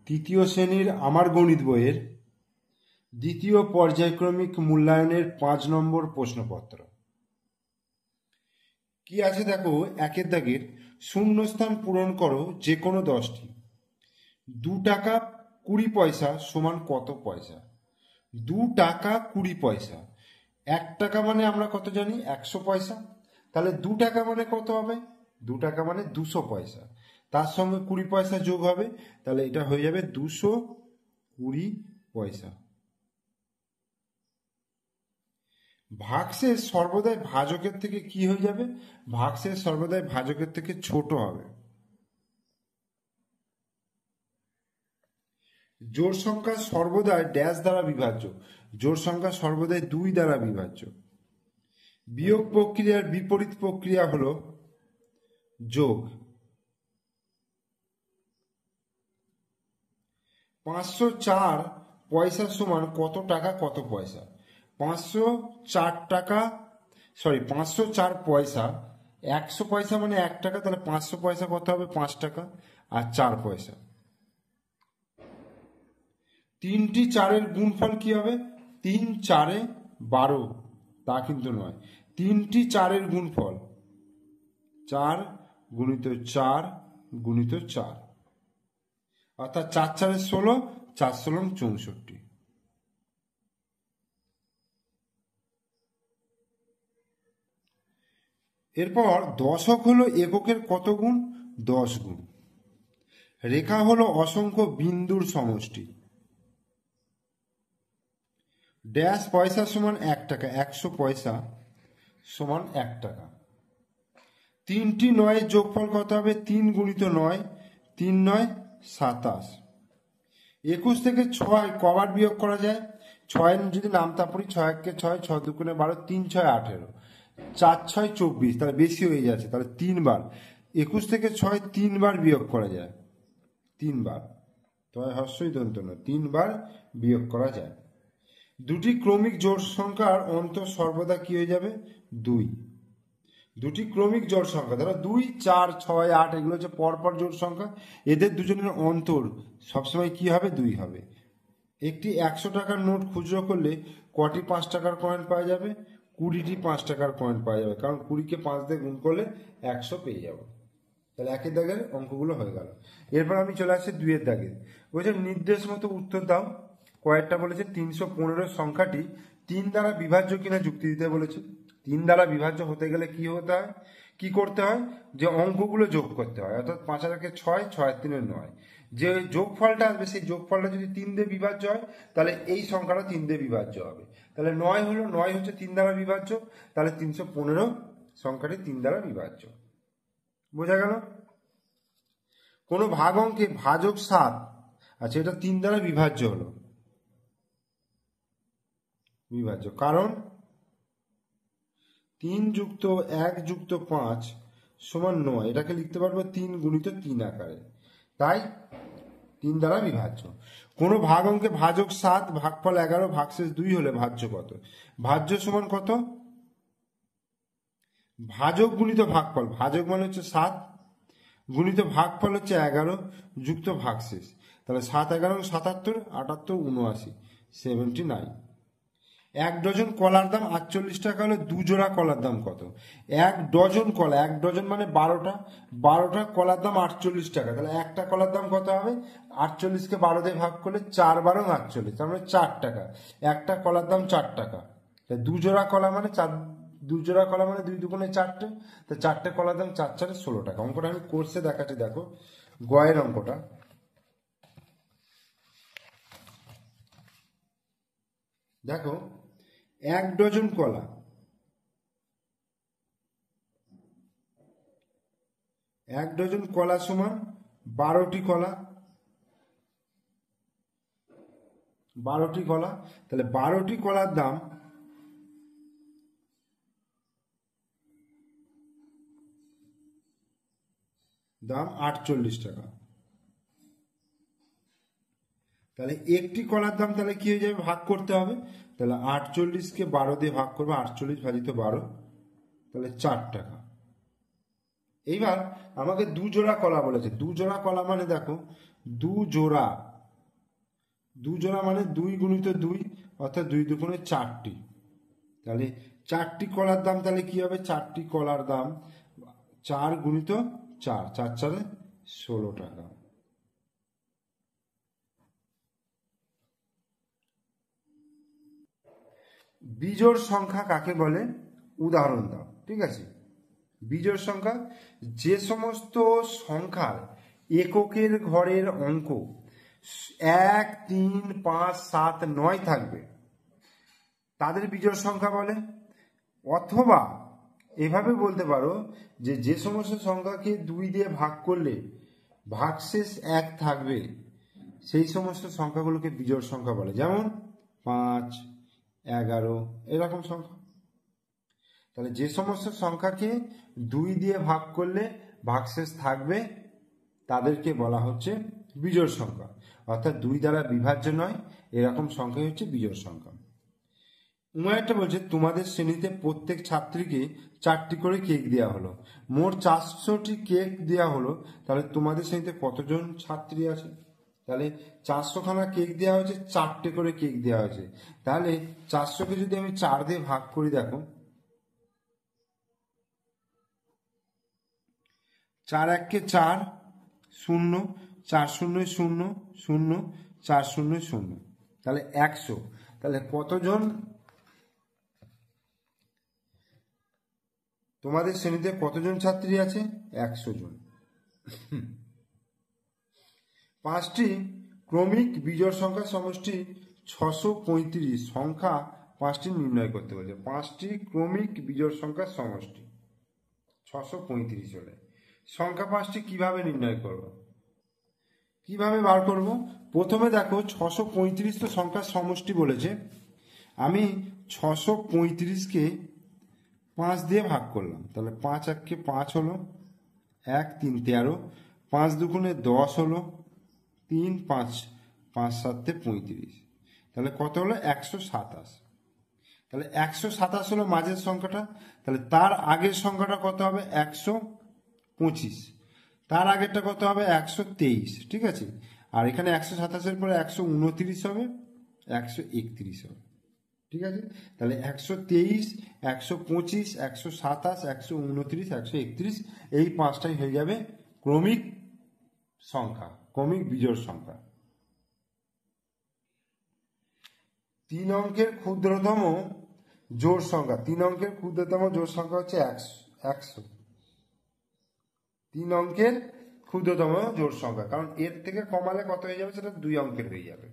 তৃতীয় শ্রেণীর আমার গণিত বইয়ের দ্বিতীয় পর্যায়ক্রমিক মূল্যায়নের 5 নম্বর প্রশ্নপত্র। কি আছে দেখো, একের দাগের শূন্যস্থান পূরণ করো যে কোনো 10টি। 2 টাকা 20 পয়সা সমান কত পয়সা? 2 টাকা 20 পয়সা, 1 টাকা মানে আমরা কত জানি? 100 পয়সা। তাহলে 2 টাকা মানে কত হবে? 2 টাকা মানে 200 পয়সা, তার সঙ্গে 20 পয়সা যোগ হবে, তাহলে এটা হয়ে যাবে 220 পয়সা। ভাগশেষ সর্বদাই ভাজকের থেকে কি হয়ে যাবে? ভাগশেষ সর্বদাই ভাজকের থেকে ছোট হবে। জোড় সংখ্যা সর্বদাই ড্যাশ দ্বারা বিভাজ্য। জোড় সংখ্যা সর্বদাই 2 দ্বারা বিভাজ্য। বিয়োগ প্রক্রিয়ার বিপরীত প্রক্রিয়া হলো যোগ। 504 পয়সা সমান কত টাকা কত পয়সা? 504 পয়সা, 100 পয়সা মানে 1 টাকা, তাহলে 500 পয়সা কত হবে? 5 টাকা আর 4 পয়সা। 3টি 4-এর গুণফল কি হবে? 3 4 12, তা কিন্তু নয়। 3টি 4-এর গুণফল 4 গুণিত 4 গুণিত 4, অর্থাৎ 4 4 16, 4 16 64। এরপর দশক হলো এককের কত গুণ? 10 গুণ। রেখা হলো অসংখ্য বিন্দুর সমষ্টি। ড্যাশ পয়সা সমান 1 টাকা, 100 পয়সা সমান 1 টাকা। 3টি 9-এর যোগফল কত হবে? 3 গুণিত 9, 3 9 27। 21 থেকে 6 কবার বিয়োগ করা যায়? 6 যদি নামতা পড়ি, 6 1 6, 6 2 12, 3 6 18, 4 6 24, তাহলে বেশি হয়ে যাচ্ছে, তাহলে 3 বার। 21 থেকে 6 3 বার বিয়োগ করা যায়, 3 বার। তবে হর্ষই দন্ত নয়, 3 বার বিয়োগ করা যায়। দুটি ক্রমিক জোড় সংখ্যার অন্তর সর্বদা কি হয়ে যাবে? 2। দুটি ক্রমিক জোড় সংখ্যা, ধরো 2 4 6 8, এগুলো হচ্ছে পরপর জোড় সংখ্যা, এদের দুজনের অন্তর সবসময় কি হবে? 2 হবে। একটি 100 টাকার নোট খুচরো করলে কটি 5 টাকার কয়েন পাওয়া যাবে? 20টি 5 টাকার কয়েন পাওয়া যাবে, কারণ 20কে 5 দিয়ে গুণ করলে 100 পেয়ে যাব। তাহলে একের দাগের অঙ্কগুলো হয়ে গেল। এরপর আমি চলে আসছি 2-এর দাগে। বলছে নির্দেশ মতো উত্তর দাও। কয়েকটা বলেছে 315 সংখ্যাটি 3 দ্বারা বিভাজ্য কিনা যুক্তি দিতে বলেছে। 3 দ্বারা বিভাজ্য হতে গেলে কি হতে হয়, কি করতে হয়? যে অঙ্কগুলো যোগ করতে হয়, অর্থাৎ 5 আর 1 6, 6 আর 3 9। যে যোগফলটা আসবে সেই যোগফলটা যদি 3 দিয়ে বিভাজ্য হয়, তাহলে এই সংখ্যাটা 3 দিয়ে বিভাজ্য হবে। তাহলে 9 হচ্ছে 3 দ্বারা বিভাজ্য, তাহলে 315 সংখ্যাটি 3 দ্বারা বিভাজ্য। বোঝা গেল? কোন ভাগ অঙ্কে ভাজক 7, আচ্ছা এটা 3 দ্বারা বিভাজ্য হলো, বিভাজ্য, কারণ 3 যুক্ত 1 যুক্ত 5 সমান 9, এটাকে লিখতে পারবো 3 গুণিত 3 আকারে, তাই 3 দ্বারা বিভাজ্য। কোন ভাগ অঙ্কে ভাজক 7, ভাগফল 11, ভাগশেষ 2 হলে ভাজ্য কত? ভাজ্য সমান কত? ভাজক গুণিত ভাগফল, ভাজক মানে হচ্ছে 7, গুণিত ভাগফল হচ্ছে 11, যুক্ত ভাগশেষ, তাহলে 7 11 77, 78 79, 79। 1 ডজন কলার দাম 48 টাকা হলে 2 জোড়া কলার দাম কত? 1 ডজন কলা, 1 ডজন মানে 12টা, 12টা কলার দাম 48 টাকা, তাহলে একটা কলার দাম কত হবে? 48কে 12 দিয়ে ভাগ করলে 4 12 48, তার মানে 4 টাকা। একটা কলার দাম 4 টাকা, 2 জোড়া কলা মানে 4, 2 জোড়া কলা মানে 2 দুগুণে 4টে, তো 4টে কলার দাম 4 4 16 টাকা। অঙ্কটা আমি কোর্সে দেখাচ্ছি, দেখো গয়ের অঙ্কটা। দেখো 1 ডজন কলা, 1 ডজন কলা সমান 12টি কলা, 12টি কলা, তাহলে 12টি কলার দাম দাম 48 টাকা। তাহলে একটি কলার দাম তাহলে কি হয়ে যাবে? ভাগ করতে হবে, তাহলে 48কে 12 দিয়ে ভাগ করবে, 48 ভাজিত 12, তাহলে 4 টাকা। এইবার আমাকে 2 জোড়া কলা বলেছে, 2 জোড়া কলা মানে দেখো 2 জোড়া দুজোড়া মানে 2 গুণিত 2, অর্থাৎ 2 দুগুণে 4টি। তাহলে 4টি কলার দাম তাহলে কি হবে? 4টি কলার দাম 4 গুণিত 4, 4 4 16 টাকা। বিজোড় সংখ্যা কাকে বলে? উদাহরণ দাও। ঠিক আছে, বিজোড় সংখ্যা যে সমস্ত সংখ্যার এককের ঘরের অঙ্ক 1 3 5 7 9 থাকবে তাদের বিজোড় সংখ্যা বলে। অথবা এভাবে বলতে পারো যে যে সমস্ত সংখ্যাকে 2 দিয়ে ভাগ করলে ভাগশেষ 1 থাকবে সেই সমস্ত সংখ্যাগুলোকে বিজোড় সংখ্যা বলে। যেমন 5 11 এরকম সংখ্যা। তাহলে যে সমস্ত সংখ্যাকে 2 দিয়ে ভাগ করলে ভাগশেষ থাকবে তাদেরকে বলা হচ্ছে বিজোড় সংখ্যা, অর্থাৎ 2 দ্বারা বিভাজ্য নয় এরকম সংখ্যাই হচ্ছে বিজোড় সংখ্যা। উমায়টা বলছে তোমাদের শ্রেণীতে প্রত্যেক ছাত্রীকে 4টি করে কেক দেওয়া হলো, মোট 400টি কেক দেওয়া হলো, তাহলে তোমাদের শ্রেণীতে কতজন ছাত্রী আছে? তাহলে 400খানা কেক দেওয়া হয়েছে, 4টে করে কেক দেওয়া হয়েছে। তাহলে 400কে যদি আমি 4 দিয়ে ভাগ করি, দেখো 4 1 4 0, 4 0 0 0, 4 0 0, তাহলে 100। তাহলে কতজন তোমাদের শ্রেণীতে কতজন ছাত্রী আছে? 100 জন। 5টি ক্রমিক বিজোড় সংখ্যার সমষ্টি 635 সংখ্যা 5টি নির্ণয় করতে বলছে। 5টি ক্রমিক বিজোড় সংখ্যার সমষ্টি 635 হলে সংখ্যা 5টি কিভাবে নির্ণয় করব? কিভাবে বার করব? প্রথমে দেখো 635 তো সংখ্যার সমষ্টি বলেছে, আমি 635কে 5 দিয়ে ভাগ করলাম। তাহলে 5 1 5 হলো, 1 3 13, 5 দুগুণে 10 হলো, 3 5 5 7 35, তাহলে কত হলো? 127। তাহলে 127 হলো মাঝের সংখ্যাটা। তাহলে তার আগের সংখ্যাটা কত হবে? 125। তার আগেরটা কত হবে? 123। ঠিক আছে, আর এখানে 127-এর পরে 129 হবে, 131 হবে। ঠিক আছে, তাহলে 123 125 127 129 131 এই 5টাই হয়ে যাবে ক্রমিক সংখ্যা, ক্রমিক বিজোড় সংখ্যা। 3 অঙ্কের ক্ষুদ্রতম জোড় সংখ্যা, 3 অঙ্কের ক্ষুদ্রতম জোড় সংখ্যা হচ্ছে 100। 3 অঙ্কের ক্ষুদ্রতম জোড় সংখ্যা, কারণ এর থেকে কমালে কত হয়ে যাবে? সেটা 2 অঙ্কের হয়ে যাবে।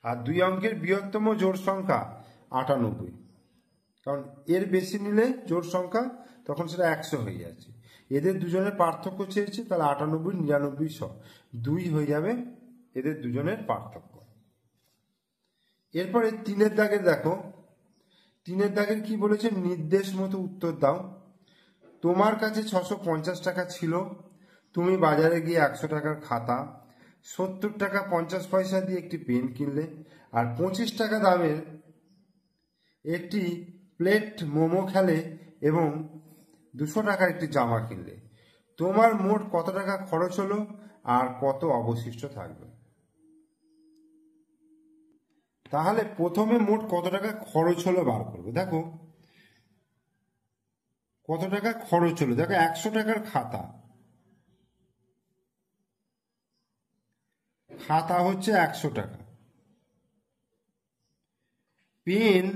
আর 2 অঙ্কের বৃহত্তম জোড় সংখ্যা 98, কারণ এর বেশি নিলে জোড় সংখ্যা তখন সেটা 100 হয়ে যাচ্ছে। এদের দুজনের পার্থক্য চেয়েছি, তাহলে 98 99 100 2 হয়ে যাবে এদের দুজনের পার্থক্য। এরপরে 3-এর দাগের দেখো, 3-এর দাগের কি বলেছে? নির্দেশ মতো উত্তর দাও। তোমার কাছে 650 টাকা ছিল, তুমি বাজারে গিয়ে 100 টাকার খাতা, 70 টাকা 50 পয়সা দিয়ে একটি পেন কিনলে, আর 25 টাকা দামের একটি প্লেট মোমো খেলে এবং 200 টাকার একটি জামা কিনলে। তোমার মোট কত টাকা খরচ হলো আর কত অবশিষ্ট থাকবে? তাহলে প্রথমে মোট কত টাকা খরচ হলো বার করবো। দেখো কত টাকা খরচ হলো, দেখো 100 টাকার খাতা, খাতা হচ্ছে 100 টাকা, পেন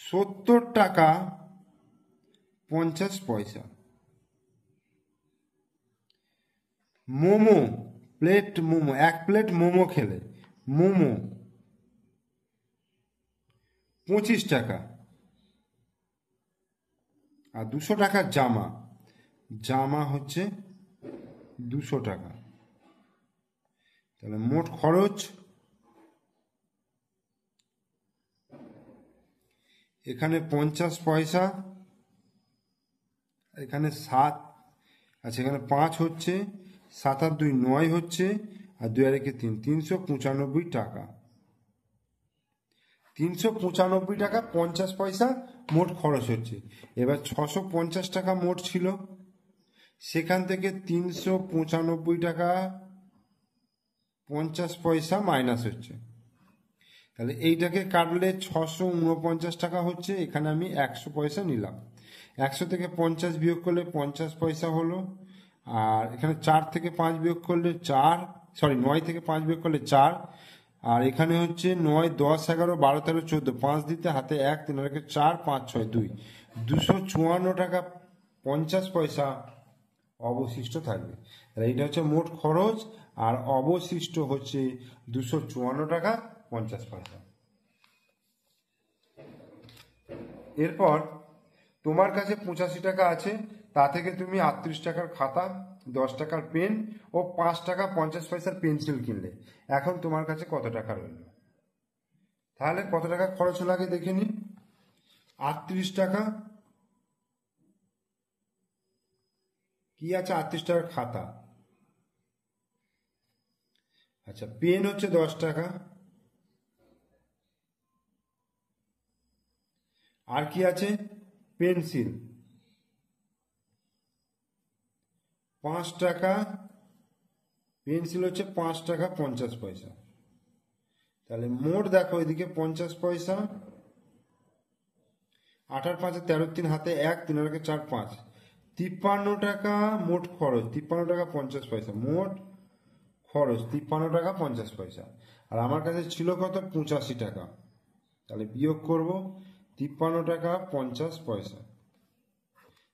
70 টাকা 50 পয়সা, মোমো প্লেট মোমো 1 প্লেট মোমো খেলে মোমো 25 টাকা, আর 200 টাকার জামা, জামা হচ্ছে 200 টাকা। তাহলে মোট খরচ এখানে 50 পয়সা, এখানে 7, আচ্ছা এখানে 5 হচ্ছে, 7 আর 2 9 হচ্ছে, আর 2 আর 1 3, 395 টাকা। 395 টাকা 50 পয়সা মোট খরচ হচ্ছে। এবার 650 টাকা মোট ছিল, সেখান থেকে 395 টাকা 50 পয়সা মাইনাস হচ্ছে। তাহলে এইটাকে কাটলে 649 টাকা হচ্ছে, এখানে আমি 100 পয়সা নিলাম। 100 থেকে 50 বিয়োগ করলে 50 পয়সা হলো, আর এখানে 4 থেকে 5 বিয়োগ করলে 9 থেকে 5 বিয়োগ করলে 4, আর এখানে হচ্ছে 9, 10, 11, 12, 13, 14, 5 দিতে হাতে 1, 3 আর 4, 5, 6, 2, 254 টাকা 50 পয়সা অবশিষ্ট থাকবে। তাহলে এটা হচ্ছে মোট খরচ, আর অবশিষ্ট হচ্ছে 254 টাকা 50 পয়সা। এরপর তোমার কাছে 85 টাকা আছে, তা থেকে তুমি 38 টাকার খাতা, 10 টাকার পেন ও 5 টাকা 50 পয়সার পেন্সিল কিনলে। এখন তোমার কাছে কত টাকা রইল? তাহলে কত টাকা খরচ হলো আগে দেখে নি। 38 টাকা কি আছে? 38 টাকার খাতা। আচ্ছা, পেন হচ্ছে 10 টাকা, আর কি আছে? পেন্সিল 5 টাকা, পেন্সিল হচ্ছে 5 টাকা 50 পয়সা। তাহলে মোট দেখো এদিকে 50 পয়সা, 8 আর 5 13, 3 হাতে 1, 3 আর 4, 5, 53 টাকা মোট খরচ। 53 টাকা 50 পয়সা মোট খরচ, 53 টাকা 50 পয়সা। আর আমার কাছে ছিল কত? 85 টাকা। তাহলে বিয়োগ করব 53 টাকা 50 পয়সা।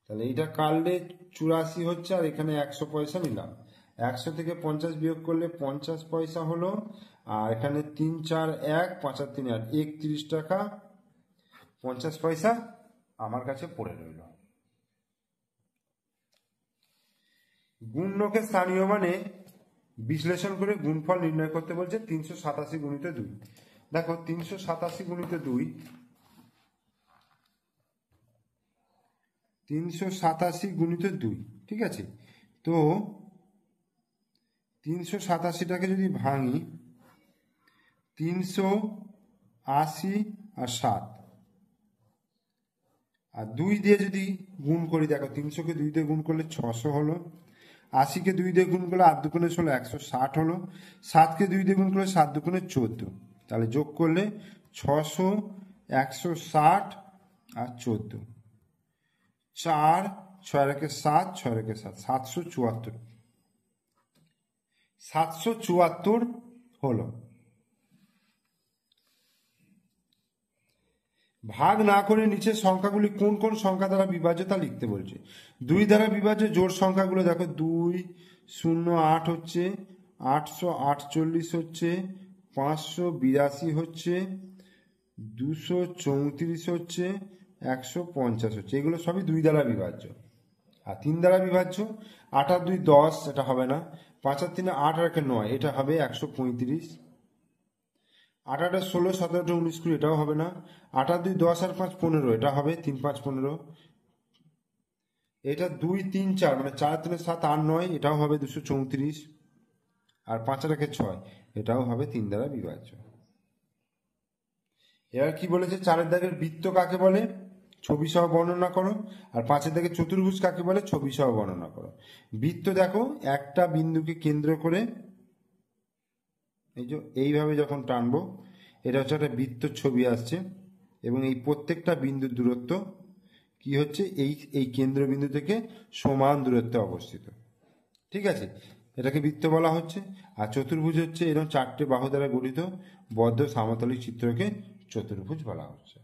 তাহলে এইটা কাটলে 84 হচ্ছে, আর এখানে 100 পয়সা নিলাম। 100 থেকে 50 বিয়োগ করলে 50 পয়সা হলো, আর এখানে 3, 4, 1, 5 আর 3, 8, 31 টাকা 50 পয়সা আমার কাছে পড়ে রইল। গুণনকে স্থানীয় মানে বিশ্লেষণ করে গুণফল নির্ণয় করতে বলছে। 387 গুণিত 2। দেখো 387 গুণিত 2, 387 গুণিত 2, ঠিক আছে। তো 387টাকে যদি ভাঙি, 380 আর 7, আর 2 দিয়ে যদি গুণ করি, দেখো 300কে 2 দিয়ে গুণ করলে 600 হলো, 80কে 2 দিয়ে গুণ করলে 8 দুগুণে 16, 160 হলো, 7কে 2 দিয়ে গুণ করলে 7 দুগুণে 14। তাহলে যোগ করলে 600, 160 আর 14, 4, 6 রেখে 7, 6 রেখে 7, 774, 774 হলো। ভাগ না করে নিচের সংখ্যাগুলি কোন কোন সংখ্যা দ্বারা বিভাজ্য তা লিখতে বলছে। 2 দ্বারা বিভাজ্য জোড় সংখ্যাগুলো দেখো, 208 হচ্ছে, 848 হচ্ছে, 582 হচ্ছে, 234 হচ্ছে, 150 হচ্ছে। এগুলো সবই 2 দ্বারা বিভাজ্য। আর 3 দ্বারা বিভাজ্য, 8 আর 2 10, এটা হবে না। 5 আর 3 8 আর 9, এটা হবে 135। 8 আর 16, 17, 18, 19, 20, এটাও হবে না। 8 আর 2 10 আর 5 15, এটা হবে 3, 5, 15। এটা 2, 3, 4 মানে 4 আর 3 7, 8, 9, এটাও হবে 234। আর 5 আর 1 6, এটাও হবে 3 দ্বারা বিভাজ্য। এবার কি বলেছে? 4 দাগের বৃত্ত কাকে বলে? ছবি সহ বর্ণনা করো। আর 5 দাগের চতুর্ভুজ কাকে বলে? ছবি সহ বর্ণনা করো। বৃত্ত দেখো, একটা বিন্দুকে কেন্দ্র করে এই যে এইভাবে যখন টানবো, এটা হচ্ছে একটা বৃত্তর ছবি আসছে, এবং এই প্রত্যেকটা বিন্দুর দূরত্ব কি হচ্ছে? এই কেন্দ্রবিন্দু থেকে সমান দূরত্বে অবস্থিত, ঠিক আছে। এটাকে বৃত্ত বলা হচ্ছে। আর চতুর্ভুজ হচ্ছে এরকম 4টে বাহু দ্বারা গঠিত বদ্ধ সমতলিক চিত্রকে চতুর্ভুজ বলা হচ্ছে।